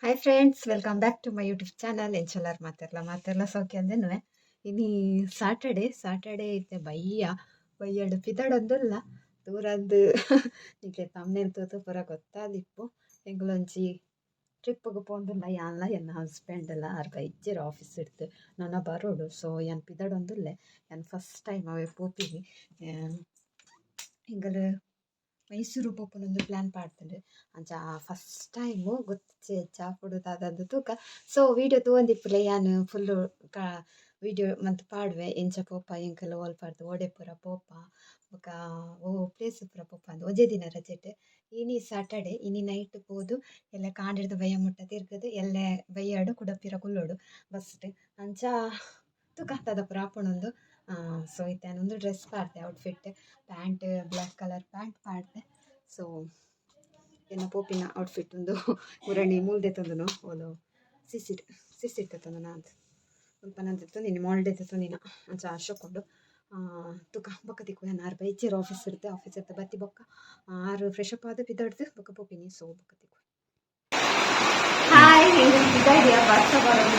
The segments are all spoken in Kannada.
Hi friends, welcome back to my YouTube channel. ಎಂಚಲಾರ್ ಮಾತೆರ್ಲ ಸೌಖ್ಯ ಅಂದೇನುವೆ. ಇನಿ ಸಾಟರ್ಡೆ ಐತೆ ಬಯ್ಯಡು ಪಿದಡೊಂದುಲ್ಲ ದೂರದ್ದು ನಿಕ್ಲೆ ತಮ್ಮನೇನು ತೂತು ಪೂರ ಗೊತ್ತಾದಿಪ್ಪು. ಎಂಗ್ಲೊಂಜಿ ಟ್ರಿಪ್ಪಿಗೆ ಪೋಂದುಲ್ಲ ಯಾನ್ಲ ಎನ್ನ ಹಸ್ಬೆಂಡ್ ಎಲ್ಲ ಅರ್ಗ ಇಜ್ಜಿರ ಆಫೀಸ್ ಇಡ್ತು ನನ್ನ ಬರೋಡು. ಸೊ ಏನು ಪಿದಡೊಂದುಲ್ಲೆ ಏನು ಫಸ್ಟ್ ಟೈಮ್ ಅವೇ ಪೋಪಿನಿ ಎಂಗಲು ಮೈಸೂರು ಪೋಪುನೊಂದು ಪ್ಲ್ಯಾನ್ ಪಾಡ್ತಂಡು ಅಂಚ ಫಸ್ಟ್ ಟೈಮು ಗೊತ್ತೇ ಚಾಪುಡು ದಾದಂದು ತೂಕ. ಸೊ ವೀಡಿಯೋ ತೂವಂದಿಪ್ಪುಲೆ ಯಾನು ಫುಲ್ಲು ವೀಡಿಯೋ ಮಂತ್ ಪಾಡುವೆ ಎಂಚ ಪೋಪ ಎಂಕಲ್ ಓಲ್ಪಾಡ್ದು ಓಡೆ ಪೂರ ಪೋಪ ಬೊಕ ಓ ಪ್ಲೇಸ್ ಪೂರ ಪೋಪ ಅಂದು ಒಂಜೇ ದಿನ ರಜೆಟ್. ಇನಿ ಸಾಟರ್ಡೆ ಇನಿ ನೈಟ್ ಪೋದು ಎಲ್ಲ ಕಾಂಡಿಡ್ದು ಬಯ್ಯ ಮುಟ್ಟ ತಿರ್ಗದು ಎಲ್ಲ ಬಯ್ಯಾಡು ಕುಡಪಿರ ಕುಲ್ಲೋಡು ಬಸ್ಟ್ ಅಂಚ ತೂಕ ದಾದ ಪೂರ ಆಪುಣೊಂದು. ಸೊ ಇತ್ತೇನೊಂದು ಡ್ರೆಸ್ ಪಾಡ್ದೆ outfit pant black colour pant ಪಾಡ್ದೆ. ಸೊ ಎನ್ನ ಪೋಪಿನ ಔಟ್ಫಿಟ್ ಒಂದು ಉರಣಿ ಮೂಲ್ದೆ ತಂದನು ಓಲು ಸಿಸಿಟ್ ತಂದನ ಅಂತ ಸ್ವಲ್ಪ ನಂತಿತ್ತು ನಿನ್ನ ಮಾಲ್ಡೆ ತಂದಿನ ಅಂಚ ಅಶೋಕೊಂಡು ತುಕ ಬೊಕ್ಕ ತಿಕ್ಕು ಏನು ಆರು ಬೈಚೇರು ಆಫೀಸ್ ಇರುತ್ತೆ. ಆಫೀಸ್ ಇರುತ್ತೆ ಬತ್ತಿ ಬೊಕ್ಕ ಆರು ಫ್ರೆಶ್ ಅಪ್ ಆದ ಬಿದ್ದಾಡ್ದು ಬೊಕ್ಕ ಪೋಪಿನಿ. ಸೊ ಬೊಕ್ಕ ತಿಕ್ಕು ಹಾಯ್ ಬಿದ್ದಾಡಿಯ ಬಸ್ಸ ಬರೋದು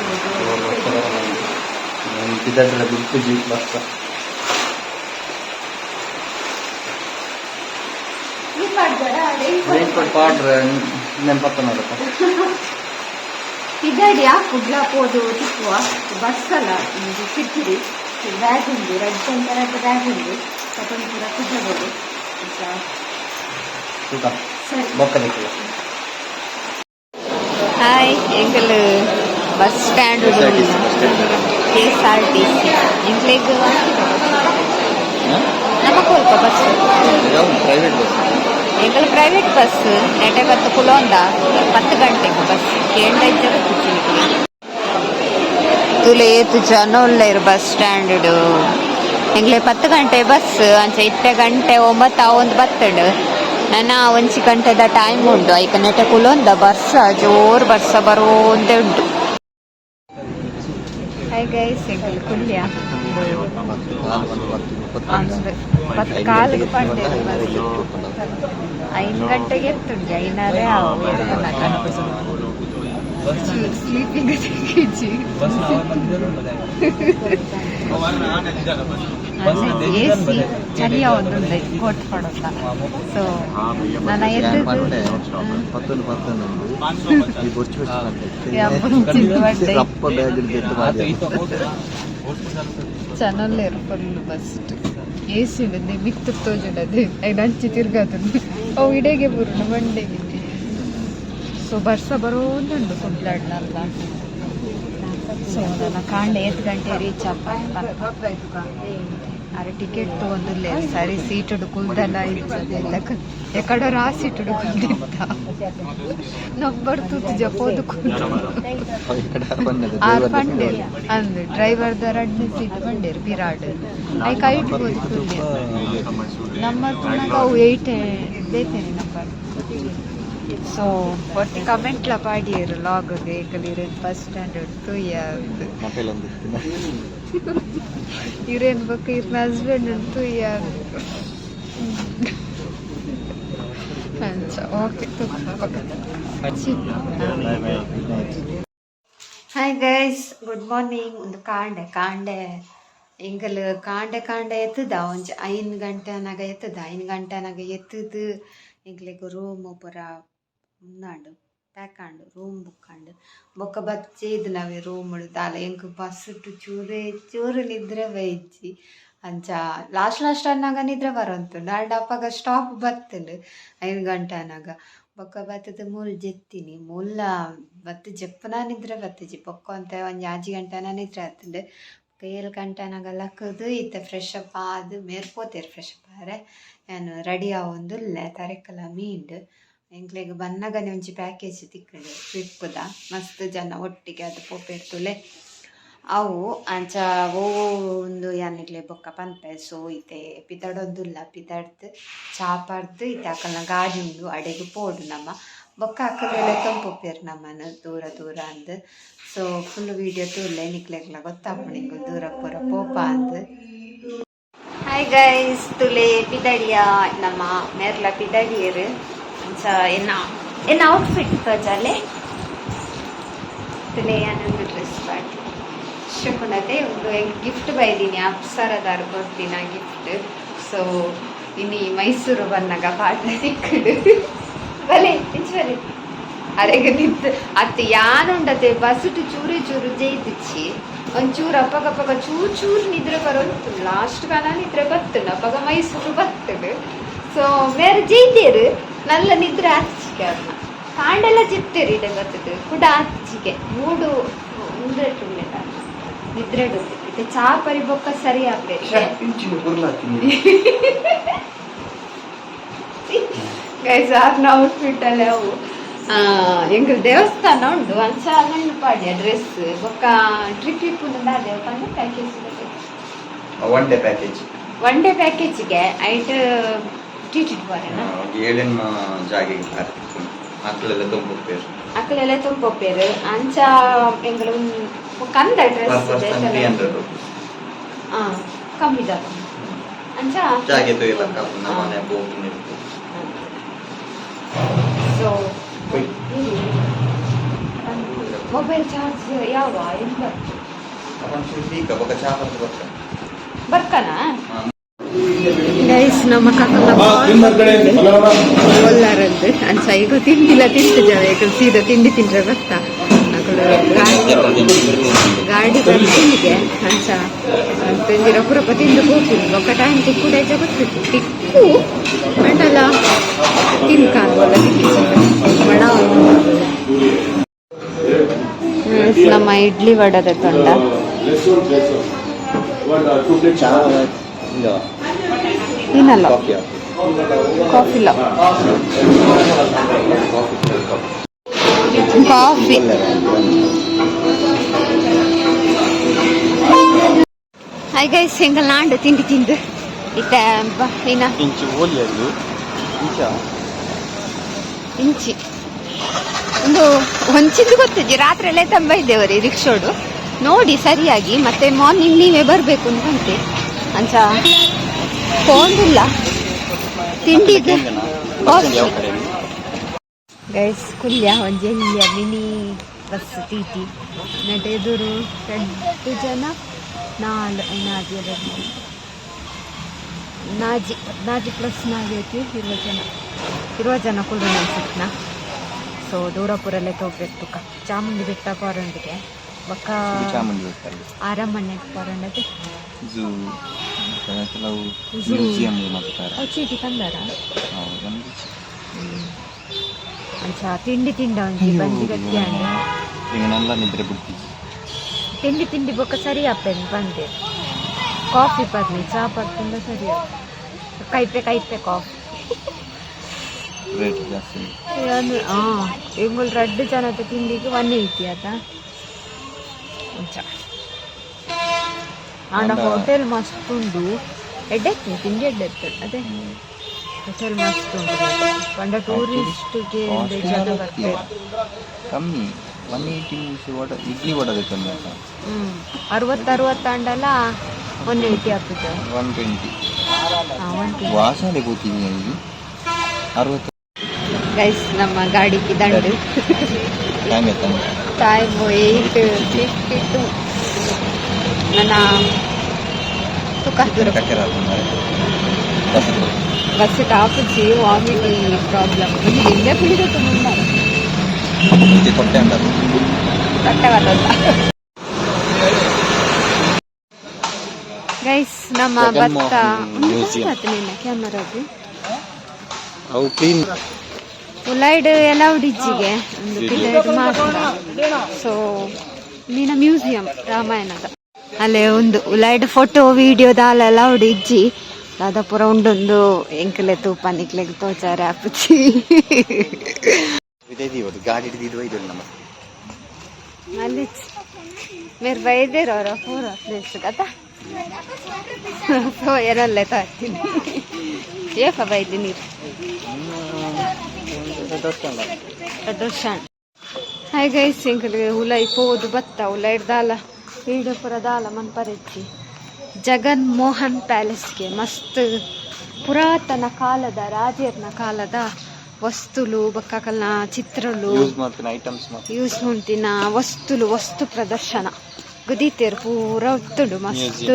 ಇದಾಡಿಯಾ ಕುಗ್ಲಾ ಪೋದು ತಿಕ್ಕುವ ಬಸ್ ಅಲ್ಲ ಕಿರ್ಕಿರಿ ಬ್ಯಾಗ್ ಉಂಡು ರೆಡ್ ಥರದ ಬ್ಯಾಗ್ ಉಂಡು ತಕೊಂಡು ಪೂರ ಕುಗ್ಲಬೋದು ಸರಿ. ಹಾಯ್ ಎಂಕಲ್ ಬಸ್ ಸ್ಟ್ಯಾಂಡ್ KSRTC ಎಂಕ್ಲೆಗ್ ನಮಕೋಲ್ಪ ಬಸ್ ಎಂಕಲ್ ಪ್ರೈವೇಟ್ ಬಸ್ ನೆಟೆ 10 ಕುಲೋಂದ 10 ಗಂಟೆಗೆ ಬಸ್ ಕೇಂಡ ಇಜ್ಜಗ ಕುಚ್ಚಿನಿಗೆ ತುಲೆ ಏತು ಜನ ಉಳ್ಳೇರು ಬಸ್ ಸ್ಟ್ಯಾಂಡ್ ಎಂಗ್ಲೆ 10 ಗಂಟೆ ಬಸ್ ಅಂಚ 8 ಗಂಟೆ 9 ಒಂದು ಬತ್ತಡು ನನ್ನ 1 ಗಂಟೆದ ಟೈಮ್ ಉಂಡು ಐಕ ನೆಟೆ ಕುಲೋಂದ ಬರ್ಸ ಜೋರು ಬರ್ಸ ಬರೋಂದೆ ಉಂಟು. ಹಾಯ್ ಗೈಸ್ ಎಂಕಲ್ ಕುಲ್ಯ ಕಾಲಿಗೆ ಪಂಡೆ 5 ಗಂಟೆಗೆ ಎತ್ತುಂಡು 5:30 ಸ್ಲೀಪಿಂಗ್ ಎಸಿ ಚಳಿಯ ಒಂದು ಕೋಟ್ ಪಡೋಲ್ಲ. ಸೊ ನನ್ನ ಚೆನ್ನಲ್ಲೇರು ಫುಲ್ ಬಸ್ಟ್ ಎಸಿ ಉಂಡು ಮಿಕ್ತು ತೋಜುಂಡದು ಐದು ಹಂಚಿ ತಿರ್ಗದು ಅವು ಇಡೆಗೆ ಬುರುಂಡು ಮಂಡೆಗೆ. ಸೊ ಬರ್ಸ ಬರೋದುಂಡು ಕುಡ್ಲಾಡ್ನಲ್ಲ. ಸೊ ನನ್ನ ಕಾಂಡೆ 8 ಗಂಟೆ ರೀಚ್ ಅರೆ ಟಿಕೆಟ್ ತೊಗೊಂದಿಲ್ಲ ಸರಿ ಸೀಟುಡು ಕುಲ್ದಲ್ಲ ಇದ್ದೆಲ್ಲ ಎಕಡೆ ಆ ಸೀಟುಡು ಕುಲ್ದಿತ್ತ ನಂಬರ್ ತೂತು ಜಪೋದು ಆರು ಪಂಡೇರು ಅಂದು ಡ್ರೈವರ್ದ 2ನೇ ಸೀಟ್ ಪಂಡೇರು ಬಿರಾಡ್ ಐಕ 8 ಹೋದು ಕುಲ್ದೆ ನಮ್ಮ ತುಣಗ ಅವು 8 ಬೇತೇನೆ ನಂಬರ್. ಸೊ ಒಟ್ಟು ಕಮೆಂಟ್ಲ ಪಾಡಿಯರು ಲಾಗ್ಗೆ ಏಕಲಿರ ಬಸ್ ಸ್ಟ್ಯಾಂಡ್ ಉಂಟು ಇವ್ರೇನು ಬೇಕು ಇವ್ರನ್ನ ಹಸ್ಬೆಂಡ್ ಉಂಟು okay. Hi guys, good morning. ಒಂದು ಕಾಂಡೆ ಎಂಗಲ್ ಕಾಂಡೆ ಎತ್ತದ ಒಂಜಿ 5 ಗಂಟೆನಾಗ ಎತ್ತದ 5 ಗಂಟೆನಾಗ ಎತ್ತದು ಎಂಗ್ಲಿಗೆ ರೂಮ್ ಪೂರ ಉನ್ನಾಂಡು ಪ್ಯಾಕಾಂಡು ರೂಮ್ ಬುಕ್ಕಾಂಡು ಬೊಕ್ಕ ಬಚ್ಚೇದು ನಾವೇ ರೂಮ್ ದಾಲ ಎಂಕ್ ಬಸ್ ಚೂರು ನಿದ್ರೆ ಬೈಜಿ ಅಂಚ ಲಾಸ್ಟ್ ಅನ್ನಾಗ ನಿದ್ರೆ ಬರೋಂತುಂಡು ಆಂಡ ಅಪ್ಪಗ ಸ್ಟಾಪ್ ಬತ್ತುಂಡು 5 ಗಂಟೆನಾಗ ಬೊಕ್ಕ ಬತ್ತದ ಮೂಲ್ ಜೆತ್ತೀನಿ ಮೂಲ ಬತ್ತು ಜಪ್ಪನ ನಿದ್ರೆ ಬತ್ತಜಿ ಬೊಕ್ಕ ಅಂತ ಒಂದು 5 ಗಂಟೆನ ನಿದ್ರೆ ಆತುಂಡು. 7 ಗಂಟೆನಾಗ ಲಕ್ಕದು ಇತ್ತ ಫ್ರೆಶ್ ಅಪ್ ಆದು ಮೇರ್ಪೋತೇರು ಫ್ರೆಶ್ ಅಪ್ ಆದ್ರೆ ನಾನು ರೆಡಿ ಆವೊಂದುಲ್ಲೆ ತರೆಕಲ ಮೀಂಡು ಎಂಕ್ಲೆಗ್ ಬನ್ನಗನೆ ಒಂಜಿ ಪ್ಯಾಕೇಜ್ ತಿಕ್ಕಂಡು ಟ್ರಿಪ್ದ ಮಸ್ತ್ ಜನ ಒಟ್ಟಿಗೆ ಅದು ಪೋಪೆರ್ತುಲೆ ಅವು ಅಂಚ ಒಂದು ಯಾನಿಗ್ಲೆ ಬೊಕ್ಕ ಪನ್ಪೆ. ಸೊ ಇತ್ತೆ ಪಿದಡೊಂದುಲ್ಲ ಪಿದಡ್ದು ಚಾಪಾಡ್ದು ಇತ್ತೆ ಅಕಲ್ನ ಗಾಡಿ ಉಂಡು ಅಡೆಗೆ ಪೋಡು ನಮ್ಮ ಬೊಕ್ಕ ಅಕ್ಕಲೆಲ್ಲ ತೊಂಪೊಪ್ಪೇರು ನಮ್ಮನ್ನು ದೂರ ಅಂದು. ಸೊ ಫುಲ್ ವೀಡಿಯೋ ತೂರ್ಲೆ ನಿಕ್ಲೆಗ್ಲ ಗೊತ್ತಾಪುಣಿಂಗು ದೂರ ಪೂರ ಪೋಪ ಅಂದು. ಹಾಯ್ ಗೈಸ್, ತುಲೆ ಪಿದಡಿಯ ನಮ್ಮ ಮೇರ್ಲ ಪಿದಡಿಯರು ಎನ್ನ ಔಟ್ಫಿಟ್ ತೋಜಾಲೆ ಲೇಯಾನೊಂದು ಡ್ರೆಸ್ ಪಾರ್ಟಿ ಶುಕುಣತೆ ಒಂದು ಗಿಫ್ಟ್ ಬೈದೀನಿ ಅಪ್ಸರದಾರು ಕೊಡ್ತೀನಿ ಆ ಗಿಫ್ಟ್. ಸೊ ಇನ್ನು ಮೈಸೂರು ಬನ್ನಾಗ ಪಾಠ ಸಿಕ್ಕಡು ಬಲೆ ಬಲೆ ಅರೆಗೆ ನಿಂತು ಅತ್ತೆ ಯಾನುಂಡತೆ ಬಸ್ಸು ಚೂರಿ ಚೂರು ಜೈತಿಚ್ಚಿ ಒಂಚೂರು ಅಪ್ಪಗಪ್ಪಗ ಚೂರು ನಿದ್ರೆ ಬರೋದು ಲಾಸ್ಟ್ ಕಾಲ ನಿದ್ರೆ ಬತ್ತನು ಅಪ್ಪಗ ಮೈಸೂರು ಬತ್ತದು. ಸೊ ಬೇರೆ ಜೈತೇರು ನಲ್ಲ ನಿದ್ರೆ ಆಚಿಕೆ ಅದನ್ನ ಕಾಂಡೆಲ್ಲ ಚಿತ್ತೇರಿ ಇದೆ ಬತ್ತದು ಕೂಡ ಆಚಿಕೆ ಮೂಡು ಮುಂದ್ರೆಟ್ಟು ನಿದ್ರೆ ಇದು ಚಾ ಪರಿ ಬೊಕ್ಕ ಸರಿ ಆಗ್ಬೇಕು ಗೈಸ್ ಆರ್ನ ಔಟ್ಫಿಟ್ ಅಲ್ಲೇ ಅವು ಎಂಗ್ ದೇವಸ್ಥಾನ ಉಂಡು ಅಂಚ ನೆನಪಾಡಿ ಡ್ರೆಸ್ ಬೊಕ್ಕ ಟ್ರಿಪ್ ಅದೇ ಪ್ಯಾಕೇಜ್ ಒನ್ ಡೇ ಪ್ಯಾಕೇಜ್ಗೆ ಐಟ್ ಟ್ರೀಟೆಡ್ ಬರೋಣ ಅಕ್ಕಲೆಲ್ಲ ತುಂಬೋಪೇರು ಅಂಚ ಎಂಗಳು ಕಂದ ಡ್ರೆಸ್ ಕಮ್ಮಿ ಜಾಗ ಅಂಚ ಸೊ ಮೊಬೈಲ್ ಚಾರ್ಜ್ ಯಾವ ಬರ್ಕನಾ ಗೈಸ್ ನಮ್ಮ ಕೊಲ್ಲಾರದ್ದು ಅಂಚ ಈಗ ತಿಂಡಿಲ್ಲ ತಿಂತಿದ್ದೇವೆ ಈಗ ಸೀದಾ ತಿಂಡಿ ತಿಂದ್ರೆ ಗೊತ್ತಾ ಗಾಡಿ ಬರ್ತಿಗೆ ಅಂಚ ತಂದಿರೋ ಪುರಪ್ಪ ತಿಂದು ಹೋಗ್ತೀನಿ ಒಕ್ಕ ಟೈಮ್ ತಿಕ್ಕುಡ ಗೊತ್ತಿತ್ತು ತಿಕ್ಕು ಮಂಡಲ ತಿನ್ಕಾಲ್ವಲ್ಲ ಬಡ ನಮ್ಮ ಇಡ್ಲಿ ವಡದ ತೊಂಡ ಏನಲ್ಲ ಕಾಫಿಲ್ಲ ಕಾಫಿ ಹಾಯ್ ಗೈಸ್ ಹೆಂಗಲ್ ನಾಂಡು ತಿಂಡಿ ತಿಂದು ಇತ್ತ ಏನ ಇಂಚಿ ಒಂದು ಹೊಂಚಿದ್ದು ಗೊತ್ತಿದ್ದಿ ರಾತ್ರಿ ಎಲ್ಲ ತಂಬ ಇದ್ದೇವರಿ ರಿಕ್ಷೋಡು ನೋಡಿ ಸರಿಯಾಗಿ ಮತ್ತೆ ಮಾರ್ನಿಂಗ್ ನೀವೇ ಬರಬೇಕು ಅಂತಂತೆ ಅಂಚ ಫೋನಿಲ್ಲ ತಿಂಡಿದ್ದು ಗೈಸ್ ಕುಲ್ಯ ಒಂಜೆಲ್ಯ ಮಿನಿ ಬಸ್ ತೀಟಿ ನಡೆದುರು 2 ಜನ 4 ನಾಜಿ ಪ್ಲಸ್ ನಾಗೈತಿ 20 ಜನ ಕುಲ್ಲು ಅನ್ಸುತ್ತನ. ಸೊ ದೂರಪುರಲ್ಲೇ ತೋಗ್ಬೇಕು ಚಾಮುಂಡಿ ಬೆಟ್ಟ ಪೌರಂಡಿಗೆ ಬೊಕ್ಕ ಆರಮನೆ ಪೌರಂಡದೆ ಚೀಟಿ ತಂದಾರ ಅಂಚ ತಿಂಡಿ ತಿಂಡ ಒಂಜಿ ಬಂಜಿ ಗಟ್ಟಿ ತಿಂಡಿ ಬೊಕ್ಕ ಸರಿ ಆಪೇನು ಬಂದೆ ಕಾಫಿ ಪರ್ನಿ ಚಾ ಪರ್ತಿಂದ ಸರಿ ಕೈಪೆ ಕಾಫಿ ಎಂಗುಲ್ 2 ಜನದ ತಿಂಡಿಗೆ 180 ಆತ ಅಂಚ ಆಂಡ ಹೋಟೆಲ್ ಮಸ್ತ್ ಉಂಡು ಎಡ್ಡೆತ್ತು ತಿಂಡಿ ಎಡ್ಡೆತ್ತು ಅದೇ ಹೋಟೆಲ್ ಮಸ್ತ್ ಉಂಟು ಪಂಡ ಟೂರಿಸ್ಟ್ಗೆ ಜನ ಬರ್ತಾರೆ ಕಮ್ಮಿ 180 ಇಡ್ಲಿ ವಡದ ಕಮ್ಮಿ 60 ಅಂಡಲ್ಲ 180 ಆಗ್ತದೆ 120 ವಾಸನೆ ಕೂತಿದ್ದೀನಿ ಇಲ್ಲಿ 60 ಗೈಸ್ ನಮ್ಮ ಗಾಡಿಗೆ ದಂಡು ಟೈಮ್ 8:52 ನನ್ನ ತುಕ ಬಸ್ ಟಾಪಿಸಿ ವಾಮಿಟಿಂಗ್ ಪ್ರಾಬ್ಲಮ್ ಹಿಂದೆ ಕುಳಿತು ಮುಂದೆ ಕಟ್ಟೆ ಬರಲ್ಲ ಗೈಸ್ ನಮ್ಮ ಭತ್ತ ಕ್ಯಾಮರಾದು ಉಲೈಡ್ ಎಲ್ಲ ಉಡಿಜಿಗೆ ಒಂದು ಪಿಲೇಟ್ ಮಾತ್ರ. ಸೊ ನೀನ ಮ್ಯೂಸಿಯಂ ರಾಮಾಯಣದ ಅಲ್ಲೇ ಒಂದು ಉಲೈಡ್ ಫೋಟೋ ವಿಡಿಯೋದಾಲೆಲ್ಲ ಉಡಿಜ್ಜಿ ದಾದಾಪುರ ಉಂಡೊಂದು ಎಂಕಲೆ ತೂಪ ನಿಕ್ಲೆಗ್ ತೋಚಾರೆ ಆಪುಚ್ಚಿ ಅಲ್ಲಿ ಮೇರೆ ಬೈದೇರ ಅವರ ಪೂರ ಪ್ಲೇಸ್ ಕಥ ಸೊ ಏನಲ್ಲೇ ತಾಡ್ತೀನಿ ಏಕ ಬೈದಿ ನೀರು ಹಾಯ್ ಗೈಸ್ ಎಂಕಲ್ಗೆ ಹುಲೈ ಪೋದು ಬತ್ತ ಉಲೈಡ್ ದಾಲ ವೀಡಿಯೋಪುರ ದಾಲ ಮನ್ಪರೆಚ್ಚಿ ಜಗನ್ ಮೋಹನ್ ಪ್ಯಾಲೇಸ್ಗೆ ಮಸ್ತ್ ಪುರಾತನ ಕಾಲದ ರಾಜರ್ನ ಕಾಲದ ವಸ್ತುಲು ಬೊಕ್ಕಕಲ್ನ ಚಿತ್ರಲು ಯೂಸ್ ಮಾಡ್ತೀನಿ ಐಟಮ್ಸ್ ಯೂಸ್ ಮಾಡ್ತಿನ ವಸ್ತು ಪ್ರದರ್ಶನ ಗದೀತೇರು ಪೂರ ಉತ್ತುಂಡು ಮಸ್ತ್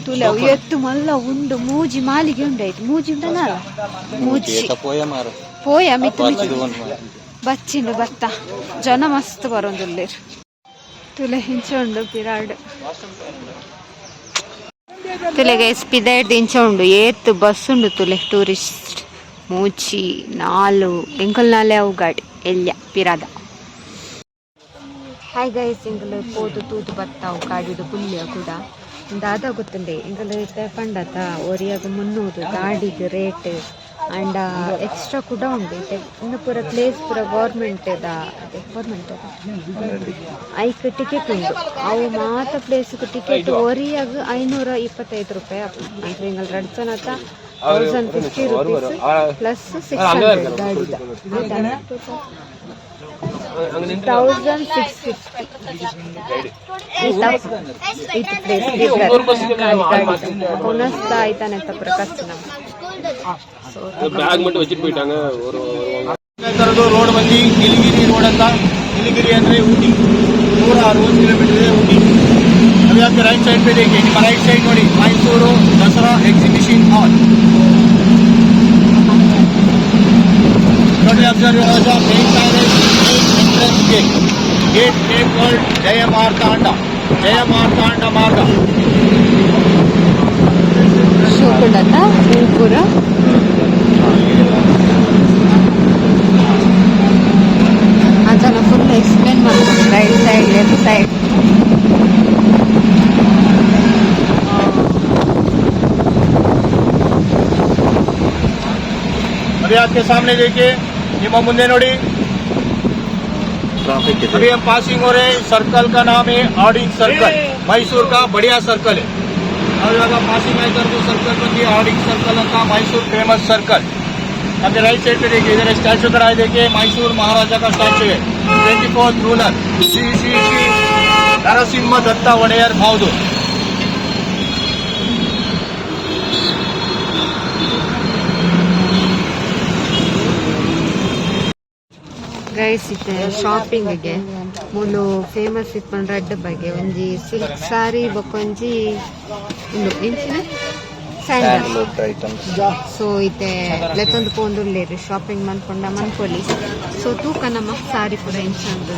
ತುಲೆ ಎತ್ತು ಮಲ್ಲ ಉಂಡು ಮೂಜಿ ಮಾಲಿಗೆ ಉಂಡಾಯ್ತು ಮೂಜಿ ಉಂಡನಲ್ಲ ಮೂಜಿ ಪೋಯ ಮಿತ್ತು ಬಚ್ಚಿಂಡು ಬತ್ತ ಜನ ಮಸ್ತ್ ಬರೋಂದುಲ್ಲೇರು ತುಲೆ ಹಿಂಚೆ ಉಂಡು ಪಿರಾಡ್ ತುಲೆಗೆ ಪಿದಾಯ್ದು ಇಂಚ ಉಂಡು ಏತ್ ಬಸ್ ಉಂಡು ತುಲೆ ಟೂರಿಸ್ಟ್ ಮೂಚಿ ನಾಲು ಎಂಕಲ್ ನಾಲೆ ಅವು ಗಾಡಿ ಎಲ್ಯ ಪಿರಾದ ಹಾಯ್ ಗೈಸ್ ಎಂಕಲ್ ಪೋದು ತೂತು ಬತ್ತಾವು ಗಾಡಿದು ಪುಲ್ಯ ಕೂಡ ದಾದ ಗೊತ್ತುಂಡೆ ಎಂಕಲ್ ಪಂಡತ ಒರಿಯಾಗ 300 ಗಾಡಿಗೆ ರೇಟ್ ಅಂಡ್ ಎಕ್ಸ್ಟ್ರಾ ಕೂಡ ಉಂಡು ಇನ್ನು ಪೂರ ಪ್ಲೇಸ್ ಪೂರ ಗೌರ್ಮೆಂಟ್ ಐಕ್ ಟಿಕೆಟ್ ಉಂಡು ಅವು ಮಾತ ಪ್ಲೇಸ್ಗೆ ಟಿಕೆಟ್ ಒರಿಯಾಗ 525 ರೂಪಾಯಿ ಅಂದ್ರೆ ಎಂಕಲ್ 2 ಜನ 1050 rupees plus 600 ಗಾಡಿದ 1660 புனஸ்தா ஆயிட்டானே தப்புற கஷ்டம் ಬ್ಯಾಗ್ ಮಟ್ಟ ವಚ್ಚಿಟ್ಟು போயிட்டாங்க ஒரு ರೋಡ್ ಬಂದು ನೀಲಗಿರಿ ರೋಡ್ ಅಂತ ನೀಲಗಿರಿ ಅಂದ್ರೆ ಊಟಿ 160 ಕಿಲೋಮೀಟರ್ ಇದೆ ಊಟಿ अभी आपके राइट साइड पे देखिए ನಿಮ್ಮ राइट साइड ನೋಡಿ ಮೈಸೂರು ದಸರಾ एग्जीबिशन हॉल ನೋಡಿ observe your main palace entrance gate name called जय मार्तांड मार्ग ಶೋಕುಡತ ಪೂರ ಅದನ್ನ ಫುಲ್ ಎಕ್ಸ್ಪ್ಲೇನ್ ಮಾಡ್ಬೋದು ರೈಟ್ ಸೈಡ್ ಲೆಫ್ಟ್ ಸೈಡ್ अभी आपके सामने देखिए ನಿಮ್ಮ ಮುಂದೆ ನೋಡಿ अभी हम पासिंग हो रहे हैं सर्कल का नाम है ऑडिंग सर्कल मैसूर का बढ़िया सर्कल है और अगर पासिंग आए तो सर्कल बंदी ऑडिंग सर्कल का मैसूर फेमस सर्कल आपके राइट साइड पे देखिए इधर स्टैचू खड़ा है देखिए मैसूर महाराजा का स्टैचू है 24th रूलर श्री श्री श्री नरसिंह दत्ता वडेयर बहादुर ಗೈಸ್ ಇತ್ತೆ ಶಾಪಿಂಗ್ಗೆ ಮೂಲು ಫೇಮಸ್ ಇಪ್ಪನ್ ರೆಡ್ ಬಗ್ಗೆ ಒಂಜಿ ಸಿಲ್ಕ್ ಸಾರಿ ಬೊಕೊಂಜಿ ಉಂಡು ಇಂಚಿನ ಸ್ಯಾಂಡಲ್ ಐಟಮ್ಸ್ ಸೊ ಇತ್ತೆ ಲೆತ್ತೊಂದು ಪೋಂದುಲ್ಲೇರು ಶಾಪಿಂಗ್ ಮನ್ಕೊಂಡ ಮನ್ಕೊಲಿ ಸೊ ತೂಕ ನಮ್ಮ ಸಾರಿ ಪೂರ ಇಂಚಂದು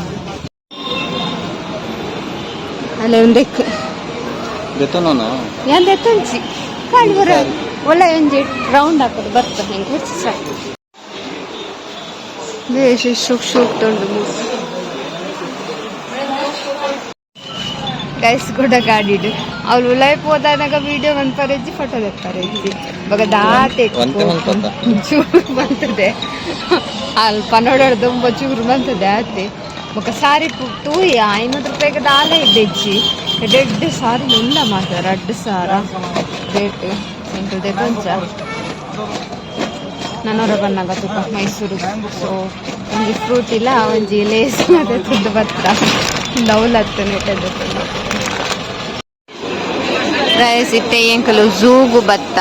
ಅಲ್ಲೇ ಉಂಡೆಕ್ ದೆತ್ತನೋನ ಯಾನ್ ದೆತ್ತೊಂಚಿ ಕಾಣಿ ಬರ ಒಳ್ಳೆ ಒಂಜಿ ರೌಂಡ್ ಹಾಕೋದು ಬರ್ತದೆ ಹೆಂಗೆ ಸಾಕು ಬೇಸಿ ಶುಕ್ ತೊಂಡು ಗೈಸ್ ಕೂಡ ಗಾಡಿಡು ಅವ್ರು ಲೈಫ್ ಹೋದಾಗ ವಿಡಿಯೋ ಮನ್ಪರೆಜ್ಜಿ ಫೋಟೋ ತೆಪ್ಪಾರೆಜ್ಜಿ ಇವಾಗ ದಾತೆ ಚೂರು ಬಂತದೆ ಅಲ್ಲಿ ಪನ್ನೋಡ ತುಂಬ ಚೂರು ಬಂತದೆ ಆತೆ ఒక సారీ తూయి 500 ರೂಪಾಯಿಗೆ ದಾಲ ಇದ್ದೆಜ್ಜಿ ರೆಡ್ ಸಾರಿ ಇಲ್ಲ ಮಾತ ರೆಡ್ ಸಾರ ರೇಟ್ ಎಂಟುದೆ ಕೊಂಚ ನಾನೂರ ಬನ್ನಾಗ ತುಕ ಮೈಸೂರು ಸೊ ಒಂಜಿ ಫ್ರೂಟ್ ಇಲ್ಲ ಒಂಜಿ ಲೇಸ್ ಮತ್ತೆ ತುದ್ದು ಬತ್ತ ದೌಲತ್ತು ನೆಟ್ಟದ್ದು ರೈಸ್ ಇತ್ತೆ ಎಂಕಲು ಝೂಗು ಬತ್ತ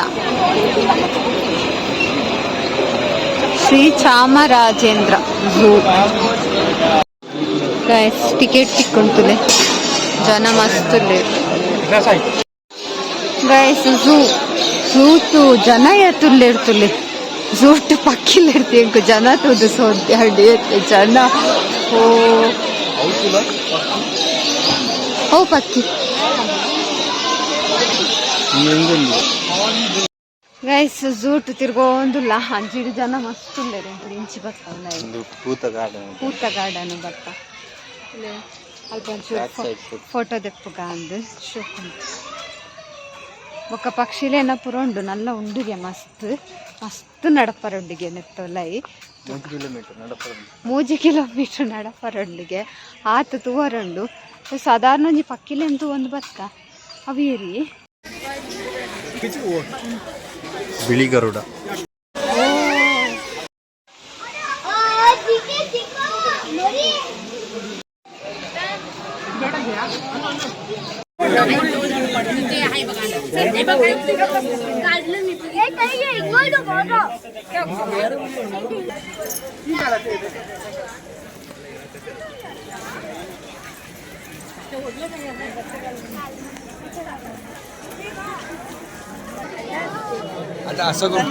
Shri Chamarajendra zoo guys ticket ತಿಕ್ಕೊಂತುಲೆ ಜನ ಮಸ್ತುಲೆ ಗೈಸ್ ಝೂತು ಜನ ಎತ್ತುಲ್ಲೇರ್ತುಲೆ ಝೂಟ್ ಪಕ್ಕಿಲಿರ್ತಿ ಇಂಕು ಜನ ತೂದು ಸೋದ್ಯ ಹಡಿಯತ್ತೆ ಜನ ಓ ಪಕ್ಕಿ ಗೈಸ್ ಝೂಟ್ ತಿರ್ಗೊಂದುಲ್ಲ ಅಂಜಿಡು ಜನ ಮಸ್ತುಲ್ಲೇರು ಇಂಚಿ ಬರ್ತಾವ ಪೂತ ಗಾರ್ಡನ್ ಬರ್ತಾ ಅಲ್ಪ ಫೋಟೋ ತೆಪ್ಪುಗ ಅಂದು ಶೋಕುಂಟು ఒక పక్షిలేన పురోండు నల్ల ఉండుగే మస్తు నడపరొంಡಿಗೆ ನೆತ್ತೊಲೈ 3 ಕಿಲೋಮೀಟರ್ ನಡಪರೊಂಡಿಗೆ ಆತ ತೂವರೊಂಡು ಸಾಧಾರಣ ಒಂಜಿ ಪಕ್ಕಿಲೆಂತೂ ಒಂದು ಬತ್ತ ಅವೇರಿ ಬಿಳಿ ಗರುಡ आता असं करू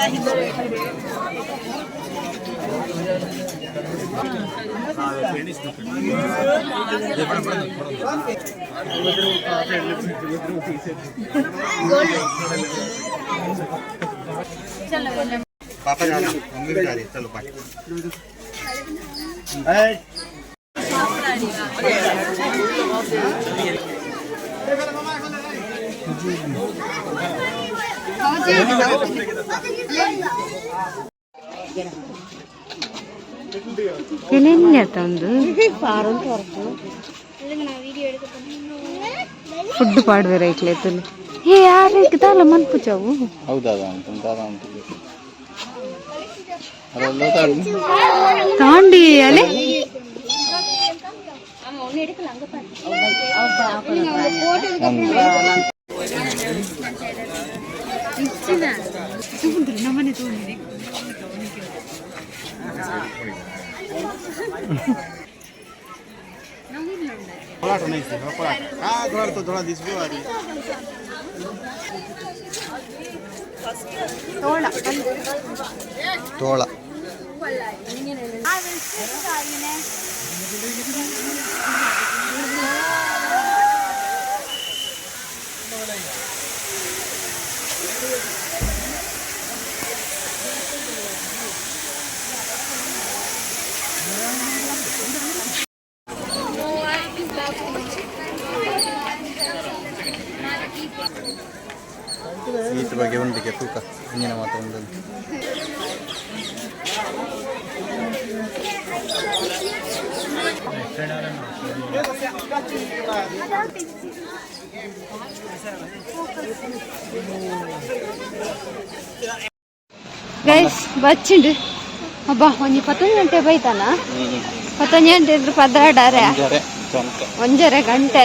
पापा जाना मम्मी भी जा रही है चलो बाय ಒಂದು ಫುಡ್ ಪಾಡ್ವೇರೆ ಐಕ್ಲೇತಲ್ಲಿ ಏ ಯಾರು ಇಕ್ದಲ್ಲ ಮನ್ಪುಚಾವು ಹೌದಾ ಅಂತ ತಾಂಡಿ ಅಲೆ ನಮ್ಮನೆ ತಗೊಂಡಿರಿ पलाट नहीं थी पलाट हाँ थोड़ा तो थोड़ा दिस भी आ रही तोड़ा ಈತ ಬಗ್ಗೆ ಉಂಟಿಗೆ ತೂಕ ಹಿಂದಿನ ಮಾತು ಒಂದಲ್ಲಿ ಗೈಸ್ ಬಚ್ಚಿಂಡು ಅಬ್ಬಾ ಒಂಜಿ 11 ಗಂಟೆ ಬೈತಾನ 11 ಗಂಟೆ ಇದ್ರು ಪದ್ರಾಡಾರೆ 1.5 ಗಂಟೆ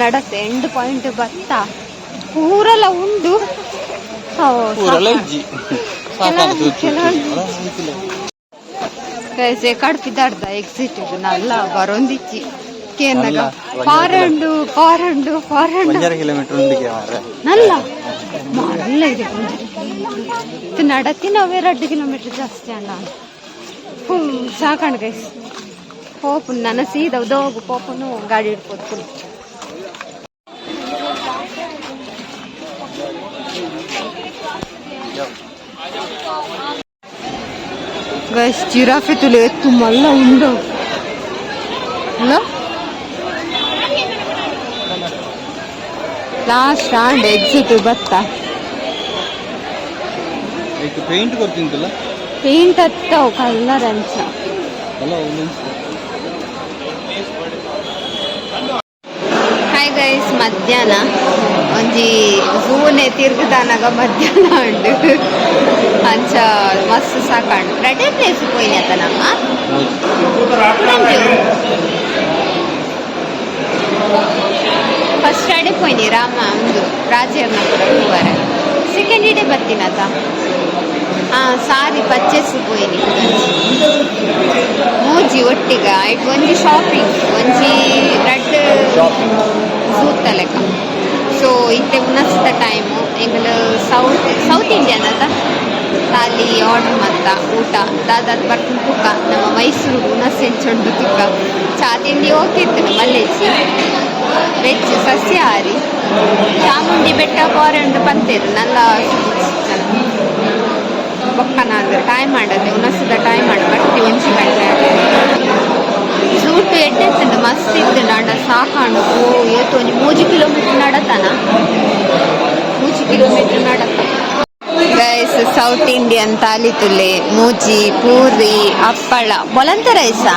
ನಡತೆ ಎಂಡ್ ಪಾಯಿಂಟ್ ಬತ್ತ ಊರೆಲ್ಲ ಉಂಡು ಕಡ್ಪಿದ್ದಾಡ್ದ ಎಕ್ಸಿಟ್ ನಲ್ಲ ಬರೊಂದಿಚ್ಚಿ ಕೇನಗ ಪಾರಂಡು ಕಿಲೋಮೀಟರ್ ನಲ್ಲ ಮಲ್ಲ ಇದೆ ನಡತಿ ನಾವೇ 2 ಕಿಲೋಮೀಟರ್ ಜಾಸ್ತಿ ಅಣ್ಣ ಸಾಕಂಡ್ ಗೈಸ್ ಪೋಪು ನನ್ನ ಸೀದಾ ಉದೋಗು ಪೋಪನು ಗಾಡಿ ಹಿಡ್ಕೋದು ಗೈಸ್ ಜಿರಾಫೆ ತುಲೆ ಎತ್ತು ಮಲ್ಲ ಉಂಡು ಅಲ್ಲ ಲಾಸ್ಟ್ ಸ್ಟಾಂಡ್ ಎಕ್ಸಿಟ್ ಬತ್ತ ಪೇಂಟ್ ಕೊಡ್ತಿಂತಲ್ಲ ಪೇಂಟ್ ಹತ್ತವು ಕಲ್ಲರ್ ಅಂಚ ಹಾಯ್ ಗೈಸ್ ಮಧ್ಯಾಹ್ನ ಒಂಜಿ ಝೂನೆ ತಿರ್ಗದಾನಾಗ ಮಧ್ಯಾಹ್ನ ಉಂಡು ಅಂಚ ಮಸ್ತ್ ಸಾಕಾಂಡು ರೆಡೆ ಪ್ಲೇಸ್ ಪೋಯಿನಿ ಅತ್ತ ನಮ್ಮ ಫಸ್ಟ್ ರೆಡೆ ಪೋಯಿನಿ ರಾಮ ಒಂದು ರಾಜೇರ್ನಪುರ ಹೂವರೆ ಸೆಕೆಂಡ್ ಡೇ ಬರ್ತೀನತ್ತ ಸಾರಿ ಪರ್ಚೇಸ್ ಪೋಯಿನಿ ಮೂಜಿ ಒಟ್ಟಿಗ ಆಯ್ತು ಒಂಜಿ ಶಾಪಿಂಗ್ ಒಂಜಿ ರಡ್ ಸೂತ್ತ ಲೆಕ್ಕ ಸೊ ಇತ್ತೆ ಉನಸ್ತ ಟೈಮು ಎಂಗಲು ಸೌತ್ ಇಂಡಿಯನ್ ಅದ ತಾಲಿ ಆರ್ಡರ್ ಮತ್ತ ಊಟ ದಾದಾದ ಬರ್ತೀನಿ ತುಕ್ಕ ನಮ್ಮ ಮೈಸೂರು ಉನಸೆಂಚೊಂಡು ತುಕ್ಕ ಚಾ ತಿಂಡಿ ಹೋಗಿರ್ತೀನಿ ಮಲ್ಲೇಜಿ ವೆಜ್ ಸಸ್ಯಾಹಾರಿ ಚಾಮುಂಡಿ ಬೆಟ್ಟ ಫಾರೆಂಡ್ ಪಂತೇರು ನಲ್ಲ ಬೊಕ್ಕನಾಗ ಟೈಮ್ ಮಾಡದೆ ಉನಸದ ಟೈಮ್ ಮಾಡಿ ಬರ್ತಿ ಒಂಚಿ ಗಂಟೆ ಸೂಟು ಎಡ್ಡೆತ್ತುಂಡು ಮಸ್ತ್ ಇತ್ತುಂಡು ಅಂಡ ಸಾಕಾಂಡು ಓ ಏತು ಒಂಜಿ 3 ಕಿಲೋಮೀಟರ್ ನಡತನ 3 ಕಿಲೋಮೀಟರ್ ನಡತ ಗೈಸ್ ಸೌತ್ ಇಂಡಿಯನ್ ತಾಲಿ ತುಲೆ ಮೂಜಿ ಪೂರಿ ಅಪ್ಪಳ ಬೊಲಂತ ರೈಸಾ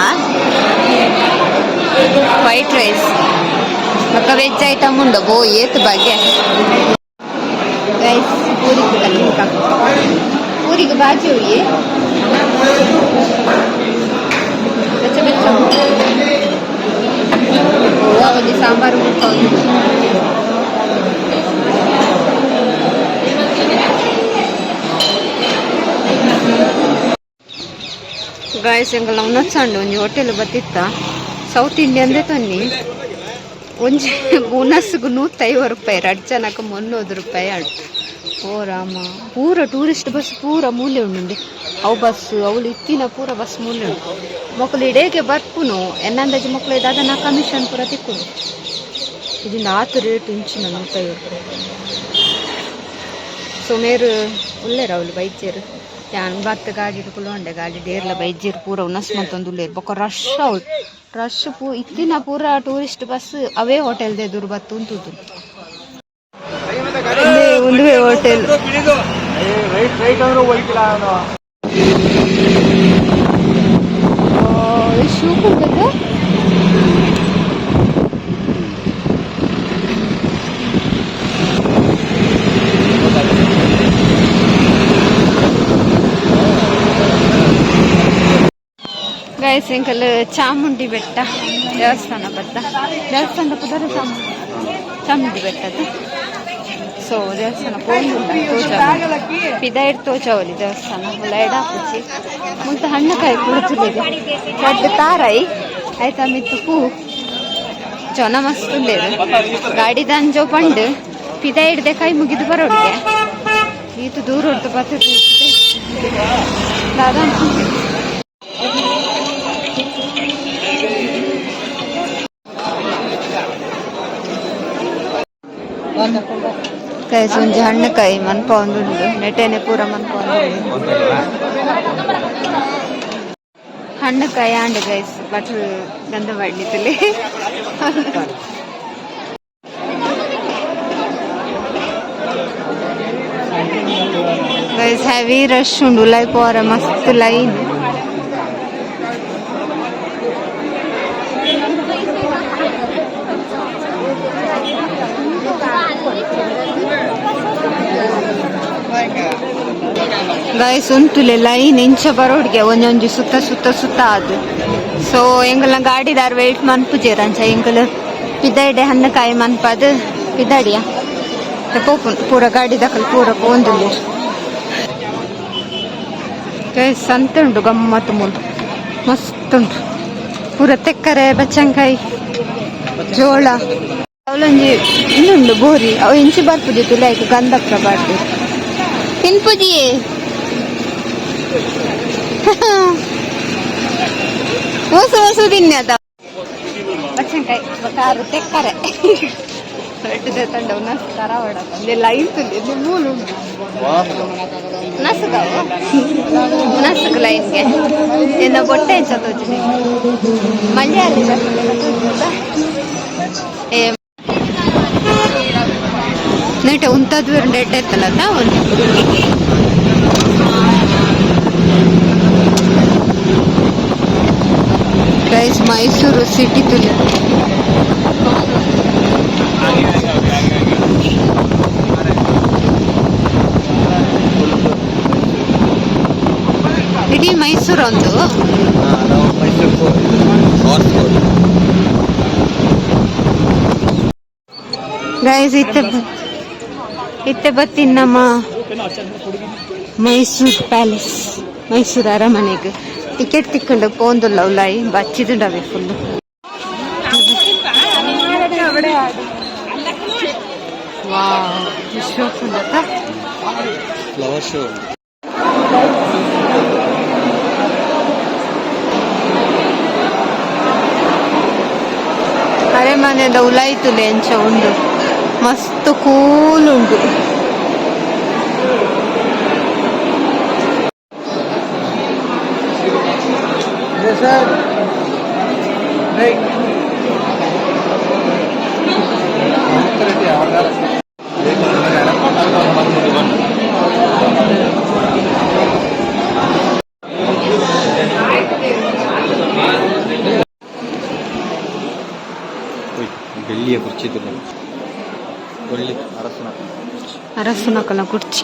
ವೈಟ್ ರೈಸ್ ಮಕ್ಕ ವೆಜ್ ಐಟಮ್ ಉಂಡು ಬೋ ಏತು ಬಗೆ ಗೈಸ್ ಪೂರಿಗೆ ಬಾಜಿ ಹುಯಿ ಬೆಚ್ಚ ಬೆಚ್ಚ ಒಂದು ಸಾಂಬಾರು ಗಾಯ್ಸ್ ಎಂಕಲ್ನ ಉನ್ನತ್ಸಂಡು ಒಂಜಿ ಹೋಟೆಲ್ ಬತ್ತಿತ್ತ ಸೌತ್ ಇಂಡಿಯನ್ದೇ ತೊನ್ನಿ ಒಂಜಿ ಉನಸ್ಸಿಗೆ 150 ರೂಪಾಯಿ ರಡ್ ಜನಕ್ಕೆ 300 ರೂಪಾಯಿ ಆಡು. ಓ ರಾಮ, ಪೂರ ಟೂರಿಸ್ಟ್ ಬಸ್ ಪೂರ ಮೂಲೆ ಉಂಡು. ಅವು ಬಸ್ ಅವಳು ಇತ್ತಿನ ಪೂರ ಬಸ್ ಮೂಲೆ ಉಂಟು. ಮಕ್ಕಳು ಇಡೇಗೆ ಬರ್ಪುನು ಎನ್ನಂದಾಜಿ ಮಕ್ಕಳು ಇದ್ದಾಗ ನಾ ಕಮಿಷನ್ ಪೂರ ತಿಕ್ಕುದು. ಇದರಿಂದ ಆತು ರೇಟ್ ಇಂಚಿನ 150 ರೂಪಾಯಿ. ಸುಮೇರು ಉಳ್ಳೇರು ಅವಳು ಬೈಚೇರು ಯಾನ್ ಬತ್ತು ಗಾಡಿ ಕುಲೊಂಡೆ ಗಾಡಿ ಡೇರ್ಲ ಬೈಜೀರು ಪೂರ ಉನಸ್ ಮಂತೊಂದು ಉಳ್ಳೇರು ಬೊಕ್ಕ ರಶ್ ಅವಳು ರಶ್ ಇತ್ತಿನ ಪೂರ ಟೂರಿಸ್ಟ್ ಬಸ್ ಅವೇ ಹೋಟೆಲ್ದೆ ಎದುರು ಬತ್ತು ಉಂಟುದು. ಉಂದುವೆ ಹೋಟೆಲ್ ಶೂ ಕೊಡ್ಬೇಕು. ಗೈಸ್ ಎಂಕಲ್ ಚಾಮುಂಡಿ ಬೆಟ್ಟ ದೇವಸ್ಥಾನ ಬತ್ತ ದೇವಸ್ಥಾನದ ಪುದರ ಚಾಮುಂಡಿ ಬೆಟ್ಟದ. ಸೊ ದೇವಸ್ಥಾನ ಪೋಂದುಲ್ಲ ತೋಜ ಪಿದಾಯಿಡ್ ತೋಜವಲಿ ದೇವಸ್ಥಾನ ಉಲ್ಲ ಎಡಾಪುಚ್ಚಿ ಮುಂತ ಹಣ್ಣಕಾಯಿ ಕುಳಿತುಲಿದೆ ದೊಡ್ಡ ತಾರಾಯಿ ಆಯ್ತಾ ಮಿತ್ತು ಪೂ ಜನ ಮಸ್ತ್ ಉಳ್ಳೇದು. ಗಾಡಿ ದಂಜೋ ಪಂಡು ಪಿದಾಯಿಡ್ದೆ ಕೈ ಮುಗಿದು ಬರೋಡಿಗೆ ಈತು ದೂರ ಹೊಡ್ದು ಬರ್ತದೆ. ಕೈ ಸುಂಜಿ ಹಣ್ಣುಕಾಯಿ ಮನ್ಪ ಒಂದುಂಡು ನೆಟೆನೆ ಪೂರ ಮನ್ಪ ಒಂದು ಹಣ್ಣುಕಾಯಿ ಆಂಡೆ ಗೈಸ್ ಬಟ್ಲು ಗಂಧ ಮಾಡ್ಲಿತ್ತಲ್ಲಿ. ಗೈಸ್ ಹೆವಿ ರಶ್ ಉಂಡು ಲೈ ಪೋರ ಮಸ್ತ್ ಲೈನ್. ಗೈಸ್ ಉಂಟುಲೆ ಲೈನ್ ಇಂಚ ಬರೋಡ್ಗೆ ಒಂಜೊಂಜಿ ಸುತ್ತ ಸುತ್ತ ಸುತ್ತ ಆದು. ಸೊ ಎಂಗಲ್ನ ಗಾಡಿದಾರ್ ವೆಯ್ಟ್ ಮನ್ಪುಜೇರಂಚ ಎಂಕಲ್ ಪಿದಾಯ್ಡೆ ಹಣ್ಣುಕಾಯಿ ಮನ್ಪದು ಪಿದಾಡಿಯ ಪೋಪುನ್ ಪೂರ ಗಾಡಿ ದಕಲ್ ಪೂರ ಪೋಂದುಲ್ಲೆ. ಗೈಸ್ ಸಂತೆ ಉಂಡು ಗಮ್ಮತ್ತು ಮೂಲು ಮಸ್ತ್ ಉಂಟು ಪೂರ ತೆಕ್ಕರೆ ಬಚ್ಚಂಕಾಯಿ ಜೋಳ ಅವಳೊಂಜಿ ಇನ್ನುಂಡು ಬೋರಿ ಅವು ಇಂಚಿ ಬರ್ಪುದಿತ್ತು ಲೈಕ್ ಗಂಧಪ್ಪ ಬಾರ್ದು ತಿನ್ಪುಜಿಯೇ ಹೊಸ ಹೊಸ ತಿನ್ನದ ಬಚ್ಚಂಕಾಯಿ ಕಾರು ತೆಕ್ಕರೆ ಹೊರಟಿದೆ ತಂಡ ನಸ್ಕಾರ ಹೊಡಕ ಲೈನ್ ತುಲ್ಲಿ ಮೂಲು ನಸುಗಾವು ನಸುಕ್ ಲೈನ್ಗೆ ಏನೋ ಬೊಟ್ಟೆ ಇಂಚ ತೋಚಿದೆ ಮಂಡ್ಯಲ್ಲಿ ನೆಟ ಉಂತದ್ದು ಡೆಡ್ ಇರ್ತಲ್ಲ ಒಂದು ಗೈಸ್ ಮೈಸೂರು ಸಿಟಿ ತುಲಿ ಇಡೀ ಮೈಸೂರು ಒಂದು ಗೈಸ್ ಇತ್ತೆ ಬತ್ತೀನಿ ನಮ್ಮ ಮೈಸೂರು ಪ್ಯಾಲೇಸ್ ಮೈಸೂರು ಅರಮನೆಗೆ ಟಿಕೆಟ್ ತಿಕ್ಕೊಂಡು ಪೋಂದುಲ್ಲ ಉಲ್ಲಾಯಿ ಬಚ್ಚಿದುಂಡವೆ ಫುಲ್ಲು. ವಾವ್ ಶೋ ಫುಲ್ಲತ್ತ ಫ್ಲವರ್ ಶೋ. ಅರಮನೆದ ಉಲಾಯ್ತುಲೆ ಎಂಚ ಉಂಡು ಮಸ್ತ್ ಕೂಲ್ ಉಂಡು. ಬೆಳ್ಳಿಯ ಕುರ್ಚಿ ಒಳ್ಳೆ ಅರಸನ ಕಲ ಕುರ್ಚಿ.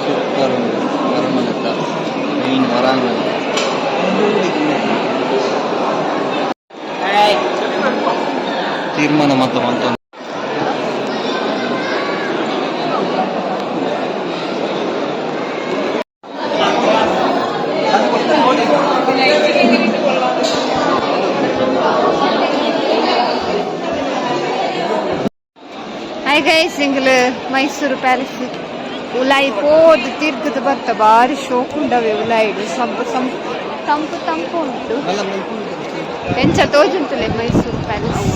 ಸೂಪರ್ ಅರಮನೆ ಮೀನ್ ಹೊರಾಂಗಣ ತೀರ್ಮಾನ ಮತ್ತೆ ಬಂತು. ಹಾಯ್ ಗೈಸ್, ಎಂಗ್ಲು ಮೈಸೂರು ಪ್ಯಾಲೇಸ್ ಉಲಾಯಿ ಪೋದು ತಿರ್ಗದು ಬರ್ತ ಬಾರಿ ಶೋಕ್ ಉಂಡವೆ. ಉಲಾಯಿಡು ತಂಪು ತಂಪು ಉಂಟು. ಎಂಚ ತೋಜುಂಟುಲೆ ಮೈಸೂರು ಪ್ಯಾಲೇಸ್.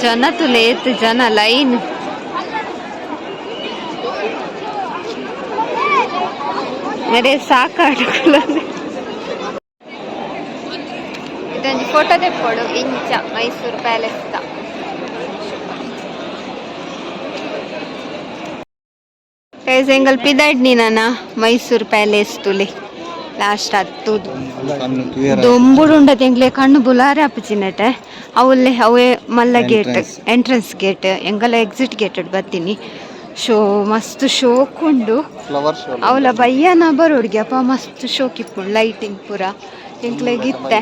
ಜನ ತುಲೆ ಏತ್ ಜನ ಲೈನ್. मेरे ಇದೊಂದು ಫೋಟೋ ತೆಕ್ಕೊಡು ಇಂಚ ಮೈಸೂರು ಪ್ಯಾಲೇಸ್. ಎಂಗಲ್ ಪಿದಾಡ್ ನೀನ ಮೈಸೂರು ಪ್ಯಾಲೇಸ್ ತುಲಿ ಲಾಸ್ಟ್ ಹತ್ತುದು ದೊಂಬುಡುಂಡ ತೆಂಗ್ಲೆ ಕಣ್ಣು ಬುಲಾರೆ ಅಪ್ಪಚಿನಟೆ ಅವಲ್ಲೇ ಅವೇ ಮಲ್ಲ ಗೇಟ್ ಎಂಟ್ರೆನ್ಸ್ ಗೇಟ್ ಎಂಗಲ ಎಕ್ಸಿಟ್ ಗೇಟ್ ಬರ್ತೀನಿ. ಶೋ ಮಸ್ತ್ ಶೋಕ್ ಉಂಡು. ಅವಳ ಬಯ್ಯನ ಬರೋಡ್ಗೆ ಅಪ್ಪ ಮಸ್ತ್ ಶೋಕ್ ಇಪ್ಪುಂಡು ಲೈಟಿಂಗ್ ಪೂರ ಎಂಕ್ಲೆ ಗಿತ್ತೆ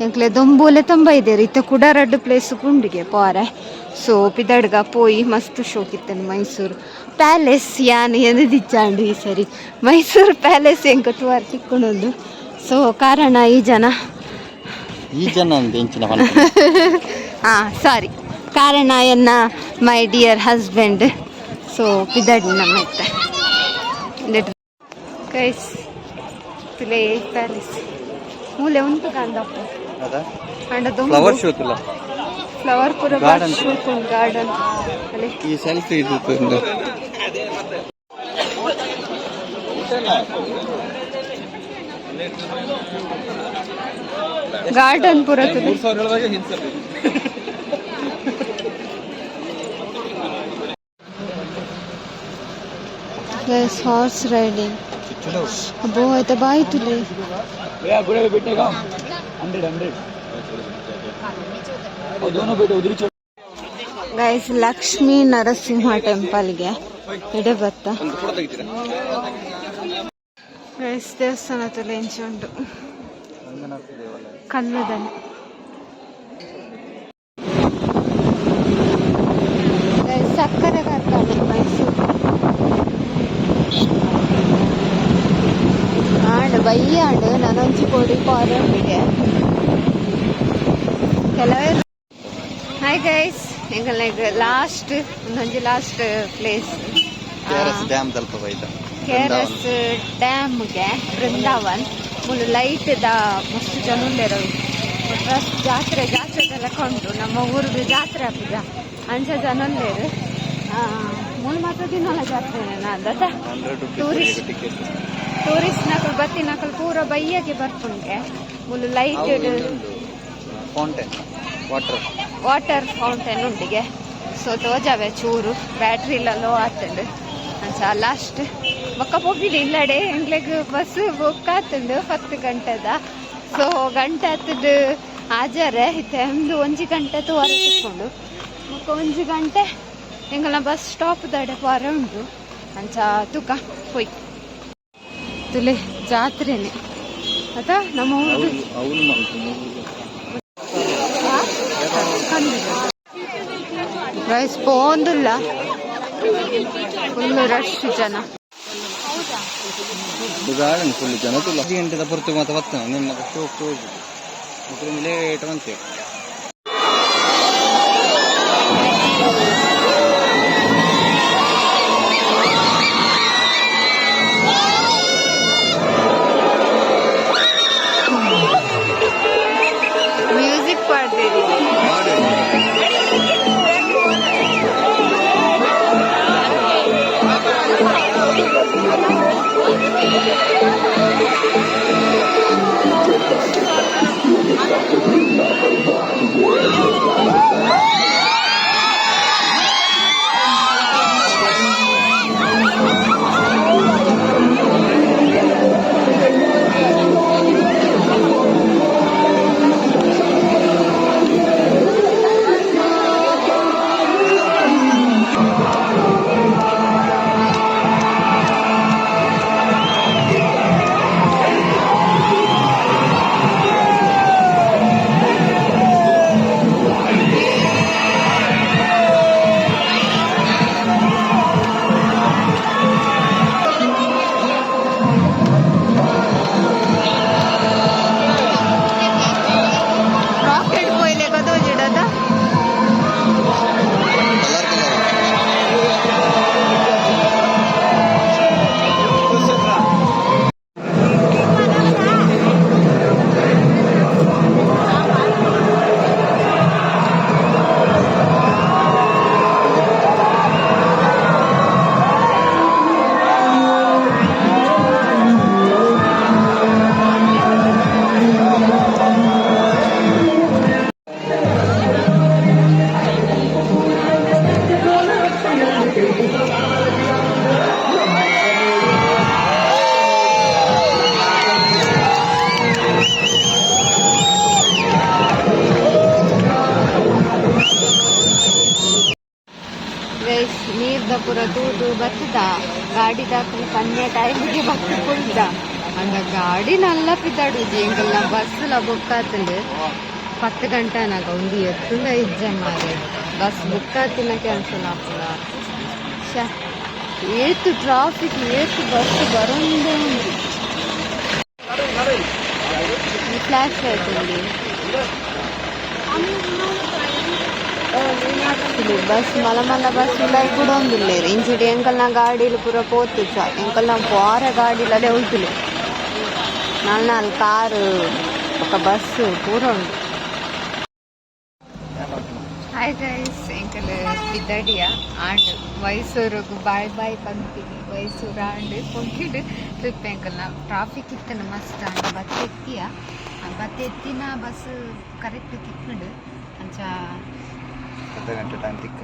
ಎಂಕ್ಲೆ ದೊಂಬೂಲೆ ತಂಬೈದೇರು ಇತ್ತ ಕೂಡ 2 ಪ್ಲೇಸ್ ಗುಂಡಿಗೆ ಪಾರೆ. ಸೊ ಪಿದಡ್ಗ ಪೋಯಿ ಮಸ್ತ್ ಶೋಕ್ ಇತ್ತನು ಮೈಸೂರು ಪ್ಯಾಲೇಸ್. ಯಾನ್ ಎದಿಚ್ಚಾಂಡು ಈ ಸರಿ ಮೈಸೂರು ಪ್ಯಾಲೇಸ್ ಎಂಕ ಟೂರ್ ತಿಕ್ಕೊಂಡೊಂದು. ಸೊ ಕಾರಣ ಈ ಜನ ಸಾರಿ ಕಾರಣ ಎನ್ನ ಮೈ ಡಿಯರ್ ಹಸ್ಬೆಂಡ್. ಸೊ ಪಿದಾಡಿ ನಮ್ಮತ್ತೆ ಗೈಸ್ ತುಲೆ ಪ್ಯಾಲೇಸ್ ಮೂಲೆ ಉಂಟು ಕಾಂದಪ್ಪ ಅಂಡ ಫ್ಲವರ್ ಶೋ ತುಲ ಫ್ಲವರ್ ಪೂರ ಗಾರ್ಡನ್ ಅಲ್ಲಿ ಈ ಸೆಲ್ಫಿ ಇದು ಗಾರ್ಡನ್ ಪೂರ ತುಲೆ ಹಾರ್ಸ್ ರೈಡಿಂಗ್ ಅಬ್ಬೋ ಆಯ್ತಾ ಬಾಯಿ ತುಲೆ. ಗೈಸ್ ಲಕ್ಷ್ಮೀ ನರಸಿಂಹ ಟೆಂಪಲ್ಗೆ ಇಡೆ ಬತ್ತ ಗೈಸ್ ದೇವಸ್ಥಾನ ತುಲೆ ಎಂಚ ಉಂಟು ಕಲ್ಲುದಲ್ಲಿ. ಸಕ್ಕರೆ ಕಾರ್ಖಾನೆ ಮೈಸೂರು ಆಂಡ್ ಬಯ್ಯಾಡು ನಾನೊಂಚಿ ಕೊಡಿ ಪಾರಂಬಿಗೆ ಕೆಲವೇ. ಹಾಯ್ ಗೈಸ್, ಎಂಗಲ್ನಾಗ ಲಾಸ್ಟ್ ಒಂದೊಂಜಿ ಲಾಸ್ಟ್ ಪ್ಲೇಸ್ ಡ್ಯಾಮ್ ತಲುಪ ಬೈತ KRS ಡ್ಯಾಮ್ಗೆ ಬೃಂದಾವನ್ ಮುಲು ಲೈಟ್ ದ ಮಸ್ತ್ ಜನ ಉಂಡೇರು. ಜಾತ್ರೆದೆಲ್ಲ ಕೊಂಡು ನಮ್ಮ ಊರಿಗೆ ಜಾತ್ರೆ ಹಾಕುದ ಅಂಚ ಜನ ಉಂಡೇರು. ಮೂಲ ಮಾತ್ರ ದಿನಲ್ಲ ಜಾತ್ರೆ ನಾದ ಟೂರಿಸ್ಟ್ ನಕಲ್ ಬತ್ತಿ ನಕಲ್ ಪೂರ ಬಯ್ಯಗೆ ಬರ್ಪುಂಗೆ ಮುಲು ಲೈಟ್ ವಾಟರ್ ಫೌಂಟೇನ್ ಉಂಡಿಗೆ. ಸೊ ತೋಜಾವೆ ಚೂರು ಬ್ಯಾಟ್ರಿ ಇಲ್ಲ ಲೋ ಆತಂಡು ಅಂಚ ಲಾಸ್ಟ್ ಬೊಕ್ಕ ಪೋಪಿಡಿ ಇಲ್ಲಡೆ ಎಂಗ್ಲೆಗ್ ಬಸ್ ಬುಕ್ ಆತಂಡು 10 ಗಂಟೆದ. ಸೊ ಗಂಟೆ ಹತ್ತದು ಆಜಾರೆ ಇತ್ತೆ ಒಂದು 1 ಗಂಟೆ ಹೊರ ತಿಕ್ಕೊಂಡು ಮುಕ್ಕ 1 ಗಂಟೆ ಎಂಗಲ ಬಸ್ ಸ್ಟಾಪ್ ದಡೆ ಹೊರ ಉಂಟು ಅಂಚ ತುಕ ಹೋಯ್ ತುಲೆ ಜಾತ್ರೆನೆ ಅದ ನಮ್ಮ ಊರು ಗೈಸ್ ಪೋಂದಿಲ್ಲ ಫುಲ್ ರಶ್ ಜನ. ಫುಲ್ ಜನ ತುಲ 10 ಗಂಟೆದ ಪುರ್ತು ಮತ್ತೆ ಬರ್ತಾನೆ ನಿಮ್ಮ ಶೋಕ್ ಹೋಗಿ ಲೇಟ್ ಬಂತೇವೆ. ಮ್ಯೂಸಿಕ್ ಪಾಡ್ತೀರಿ ಇದಾಕಲು ಕನ್ಯೆ ಟೈಮಿಗೆ ಬರ್ತುಕೊಳ್ದ ಅಂದ ಗಾಡಿ ನಲ್ಲ ಪಿದ್ದಾಡುದು ಎಂಕಲ್ನ ಬಸ್ಸುಲ ಬುಕ್ ಆತಂದು 10 ಗಂಟೆನಾಗ ಒಂದು ಎತ್ತುಂಡ ಇಜ್ಜ ಮಾರೆ ಬಸ್ ಬುಕ್ ಆತಿನ ಕ್ಯಾನ್ಸಲ್ ಆಗ್ತದ ಏತು ಟ್ರಾಫಿಕ್ ಏತು ಬಸ್ ಬರೋಂದೇ ಉಂಟು ಫ್ಲಾಶ್ ಆಯ್ತು ಬಸ್ ಮಲ ಮಲ ಬಸ್ ಇಲ್ಲ ಕೂಡ ಒಂದಿಲ್ಲ ಇಂಚಡಿ ಎಂಕಲ್ನ ಗಾಡಿಲು ಪೂರ ಪೋತು ಎಂಕಲ್ನ ಪಾರ ಗಾಡಿಲೇ ಉಳ್ತಿಲ್ಲ 4 ಕಾರು ఒక బస్సు పూర ఉంది. ಹಾಯ್ ಗೈಸ್ ಎಂಕಲ್ ಬಿದ್ದಡಿಯ ಆಂಡ್ ಮೈಸೂರಿಗೆ ಬಾಯ್ ಬಾಯ್ ಪಂಪಿಗೆ ಮೈಸೂರು ಆಂಡ್ ಕೊಂಕಿಡ್ ಟ್ರಿಪ್ ಎಂಕಲ್ನ ಟ್ರಾಫಿಕ್ ಇತ್ತನ ಮಸ್ತ್ ಆಂಡ್ ಬತ್ತೆ ಎತ್ತಿನ ಬಸ್ ಕರೆಕ್ಟ್ ತಿಕ್ಕಂಡು ಅಂಚ ಅರ್ಧ ಗಂಟೆ ಟೈಮ್ ತಿಕ್ಕ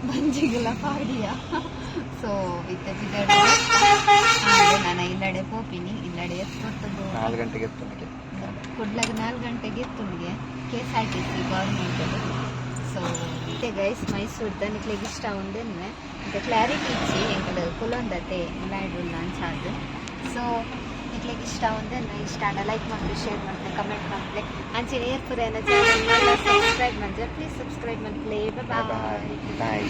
ಬಂಜಿಗೆಲ್ಲ ಪಾಡಿಯ ಸೊ ಇತ್ತೆ ಬಿದ್ದಡಿ ನಾನು ಇಲ್ಲಡೆ ಪೋಪಿನಿ ಇಲ್ಲಡೆ ಎತ್ತೊಟ್ಟದು 4 ಗಂಟೆಗೆ ಎತ್ತುನಿಗೆ ಕುಡ್ಲಾಗ 4 ಗಂಟೆಗೆ ಎತ್ತುನಿಗೆ KSRTC ಗೌರ್ಮೆಂಟ್ ಸೊ ಇತ್ತೆ ಗೈಸ್ ಮೈಸೂರು ತನಿಕ್ಲೆಗೆ ಇಷ್ಟ ಉಂಡೆನ್ನೆ ಅಂತ ಕ್ಲಾರಿಟಿ ಇಚ್ಚಿ ಎಂಕಲ್ ಕುಲೊಂದತೆ ಇಲ್ಲಾಯ್ಡುಲ್ಲ ಅಂಚಾದು ಸೊ ನಿಕ್ಲೆಗೆ ಇಷ್ಟ ಉಂಡೆನ್ನೆ ಇಷ್ಟ ಆಡ ಲೈಕ್ ಮಾಡಿ ಶೇರ್ ಮಾಡ್ತೆ ಕಮೆಂಟ್ ಮಾಡ್ತೆ ಅಂಚೆ ಏರ್ಪುರ ಚಾನಲ್ ಸಬ್ಸ್ಕ್ರೈಬ್ ಮಾಡ್ರೆ ಪ್ಲೀಸ್ ಸಬ್ಸ್ಕ್ರೈಬ್ ಮಾಡ್ಲೆ ಬಾಯ್ ಬಾಯ್.